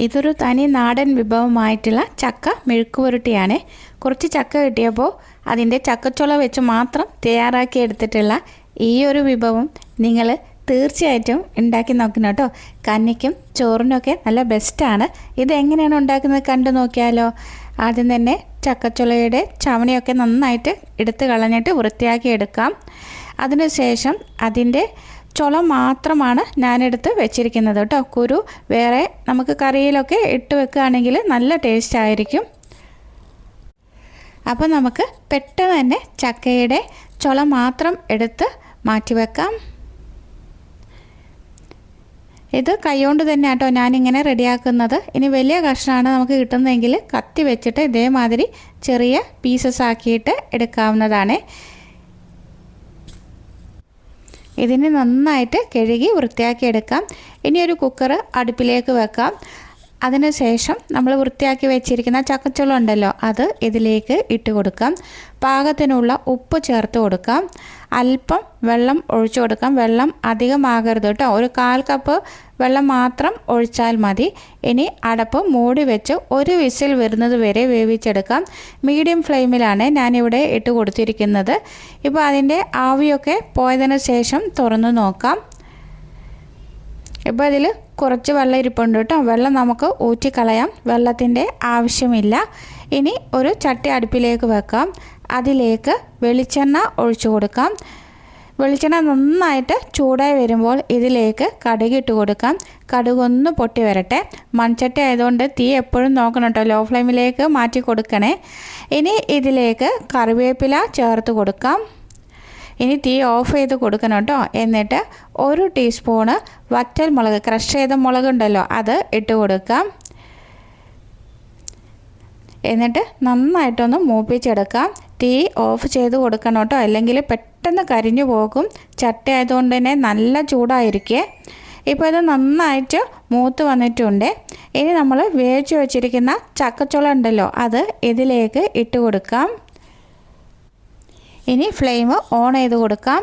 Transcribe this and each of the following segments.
ഇതൊരു തനി നാടൻ വിഭവമായിട്ടുള്ള ചക്ക മെഴുക്കുപുരട്ടിയാണ്. കുറച്ച് ചക്ക കിട്ടിയപ്പോൾ അതിൻ്റെ ചക്കച്ചുള വെച്ച് മാത്രം തയ്യാറാക്കി എടുത്തിട്ടുള്ള ഈ ഒരു വിഭവം നിങ്ങൾ തീർച്ചയായിട്ടും ഉണ്ടാക്കി നോക്കണം കേട്ടോ. കഞ്ഞിക്കും ചോറിനൊക്കെ നല്ല ബെസ്റ്റാണ്. ഇത് എങ്ങനെയാണ് ഉണ്ടാക്കുന്നത് കണ്ടു നോക്കിയാലോ. ആദ്യം തന്നെ ചക്കച്ചുളയുടെ ചവണിയൊക്കെ നന്നായിട്ട് എടുത്ത് കളഞ്ഞിട്ട് വൃത്തിയാക്കി എടുക്കാം. അതിനുശേഷം അതിൻ്റെ ചുള മാത്രമാണ് ഞാനെടുത്ത് വെച്ചിരിക്കുന്നത് കേട്ടോ. കുരു വേറെ നമുക്ക് കറിയിലൊക്കെ ഇട്ട് വെക്കുകയാണെങ്കിൽ നല്ല ടേസ്റ്റ് ആയിരിക്കും. അപ്പോൾ നമുക്ക് പെട്ടെന്ന് തന്നെ ചക്കയുടെ ചുള മാത്രം എടുത്ത് മാറ്റി വെക്കാം. ഇത് കൈകൊണ്ട് തന്നെ കേട്ടോ ഞാനിങ്ങനെ റെഡിയാക്കുന്നത്. ഇനി വലിയ കഷ്ണമാണ് നമുക്ക് കിട്ടുന്നതെങ്കിൽ കത്തി വെച്ചിട്ട് ഇതേമാതിരി ചെറിയ പീസസ് ആക്കിയിട്ട് എടുക്കാവുന്നതാണ്. ഇതിന് നന്നായിട്ട് കഴുകി വൃത്തിയാക്കി എടുക്കാം. ഇനി ഒരു കുക്കർ അടുപ്പിലേക്ക് വെക്കാം. അതിനുശേഷം നമ്മൾ വൃത്തിയാക്കി വെച്ചിരിക്കുന്ന ചക്കച്ചുള ഉണ്ടല്ലോ അത് ഇതിലേക്ക് ഇട്ട് കൊടുക്കാം. പാകത്തിനുള്ള ഉപ്പ് ചേർത്ത് കൊടുക്കാം. അല്പം വെള്ളം ഒഴിച്ചു കൊടുക്കാം. വെള്ളം അധികമാകരുത് കേട്ടോ. ഒരു 1/4 കപ്പ് വെള്ളം മാത്രം ഒഴിച്ചാൽ മതി. ഇനി അടപ്പ് മൂടി വെച്ച് ഒരു വിസിൽ വരുന്നത് വരെ വേവിച്ചെടുക്കാം. മീഡിയം ഫ്ലെയിമിലാണ് ഞാനിവിടെ ഇട്ട് കൊടുത്തിരിക്കുന്നത്. ഇപ്പോൾ അതിൻ്റെ ആവിയൊക്കെ പോയതിന് ശേഷം തുറന്ന് നോക്കാം. ഇപ്പോൾ അതിൽ കുറച്ച് വെള്ളം ഇരിപ്പുണ്ട് കേട്ടോ. വെള്ളം നമുക്ക് ഊറ്റിക്കളയാം. വെള്ളത്തിൻ്റെ ആവശ്യമില്ല. ഇനി ഒരു ചട്ടി അടുപ്പിലേക്ക് വെക്കാം. അതിലേക്ക് വെളിച്ചെണ്ണ ഒഴിച്ചു കൊടുക്കാം. വെളിച്ചെണ്ണ നന്നായിട്ട് ചൂടായി വരുമ്പോൾ ഇതിലേക്ക് കടുകിട്ട് കൊടുക്കാം. കടുകൊന്ന് പൊട്ടി വരട്ടെ. മൺചട്ടി ആയതുകൊണ്ട് തീ എപ്പോഴും നോക്കണം കേട്ടോ. ലോ ഫ്ലെയിമിലേക്ക് മാറ്റി കൊടുക്കണേ. ഇനി ഇതിലേക്ക് കറിവേപ്പില ചേർത്ത് കൊടുക്കാം. ഇനി തീ ഓഫ് ചെയ്ത് കൊടുക്കണം കേട്ടോ. എന്നിട്ട് 1 ടീസ്പൂണ് വറ്റൽ മുളക്, ക്രഷ് ചെയ്ത മുളകുണ്ടല്ലോ അത് ഇട്ട് കൊടുക്കാം. എന്നിട്ട് നന്നായിട്ടൊന്ന് മൂപ്പിച്ചെടുക്കാം. തീ ഓഫ് ചെയ്ത് കൊടുക്കണം കേട്ടോ, അല്ലെങ്കിൽ പെട്ടെന്ന് കരിഞ്ഞു പോകും. ചട്ടി ആയതുകൊണ്ട് തന്നെ നല്ല ചൂടായിരിക്കേ. ഇപ്പോൾ ഇത് നന്നായിട്ട് മൂത്ത് വന്നിട്ടുണ്ട്. ഇനി നമ്മൾ വേവിച്ച് വെച്ചിരിക്കുന്ന ചക്കച്ചുള ഉണ്ടല്ലോ അത് ഇതിലേക്ക് ഇട്ട് കൊടുക്കാം. ഇനി ഫ്ലെയിം ഓൺ ചെയ്ത് കൊടുക്കാം.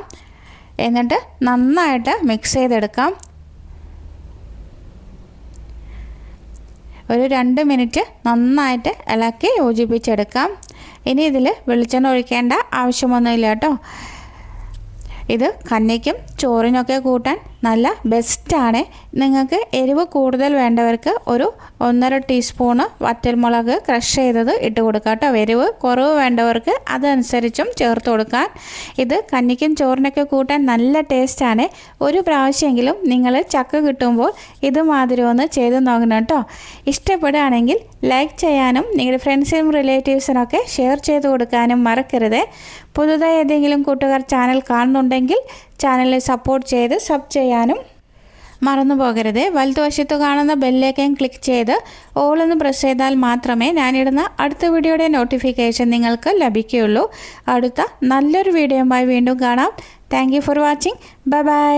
എന്നിട്ട് നന്നായിട്ട് മിക്സ് ചെയ്തെടുക്കാം. ഒരു 2 മിനിറ്റ് നന്നായിട്ട് ഇളക്കി യോജിപ്പിച്ചെടുക്കാം. ഇനി ഇതിൽ വെളിച്ചെണ്ണ ഒഴിക്കേണ്ട ആവശ്യമൊന്നുമില്ല കേട്ടോ. ഇത് കഞ്ഞിക്കും ചോറിനൊക്കെ കൂട്ടാൻ നല്ല ബെസ്റ്റാണ്. നിങ്ങൾക്ക് എരിവ് കൂടുതൽ വേണ്ടവർക്ക് ഒരു 1.5 ടീസ്പൂണ് വറ്റൽമുളക് ക്രഷ് ചെയ്തത് ഇട്ട് കൊടുക്കുക കേട്ടോ. എരിവ് കുറവ് വേണ്ടവർക്ക് അതനുസരിച്ചും ചേർത്ത് കൊടുക്കാൻ. ഇത് കഞ്ഞിക്കും ചോറിനൊക്കെ കൂട്ടാൻ നല്ല ടേസ്റ്റാണ്. ഒരു പ്രാവശ്യമെങ്കിലും നിങ്ങൾ ചക്ക കിട്ടുമ്പോൾ ഇതുമാതിരി ഒന്ന് ചെയ്ത് നോക്കണം കേട്ടോ. ഇഷ്ടപ്പെടുകയാണെങ്കിൽ ലൈക്ക് ചെയ്യാനും നിങ്ങളുടെ ഫ്രണ്ട്സിനും റിലേറ്റീവ്സിനൊക്കെ ഷെയർ ചെയ്ത് കൊടുക്കാനും മറക്കരുത്. പുതുതായി ഏതെങ്കിലും കൂട്ടുകാർ ചാനൽ കാണുന്നുണ്ടെങ്കിൽ ചാനലിൽ സപ്പോർട്ട് ചെയ്ത് സബ് ചെയ്യാനും മറന്നു പോകരുത്. വലതുവശത്ത് കാണുന്ന ബെല്ലൈക്കൺ ക്ലിക്ക് ചെയ്ത് ഓൾ എന്ന് പ്രസ് ചെയ്താൽ മാത്രമേ ഞാനിടുന്ന അടുത്ത വീഡിയോയുടെ നോട്ടിഫിക്കേഷൻ നിങ്ങൾക്ക് ലഭിക്കുകയുള്ളൂ. അടുത്ത നല്ലൊരു വീഡിയോയുമായി വീണ്ടും കാണാം. Thank you for watching. Bye bye.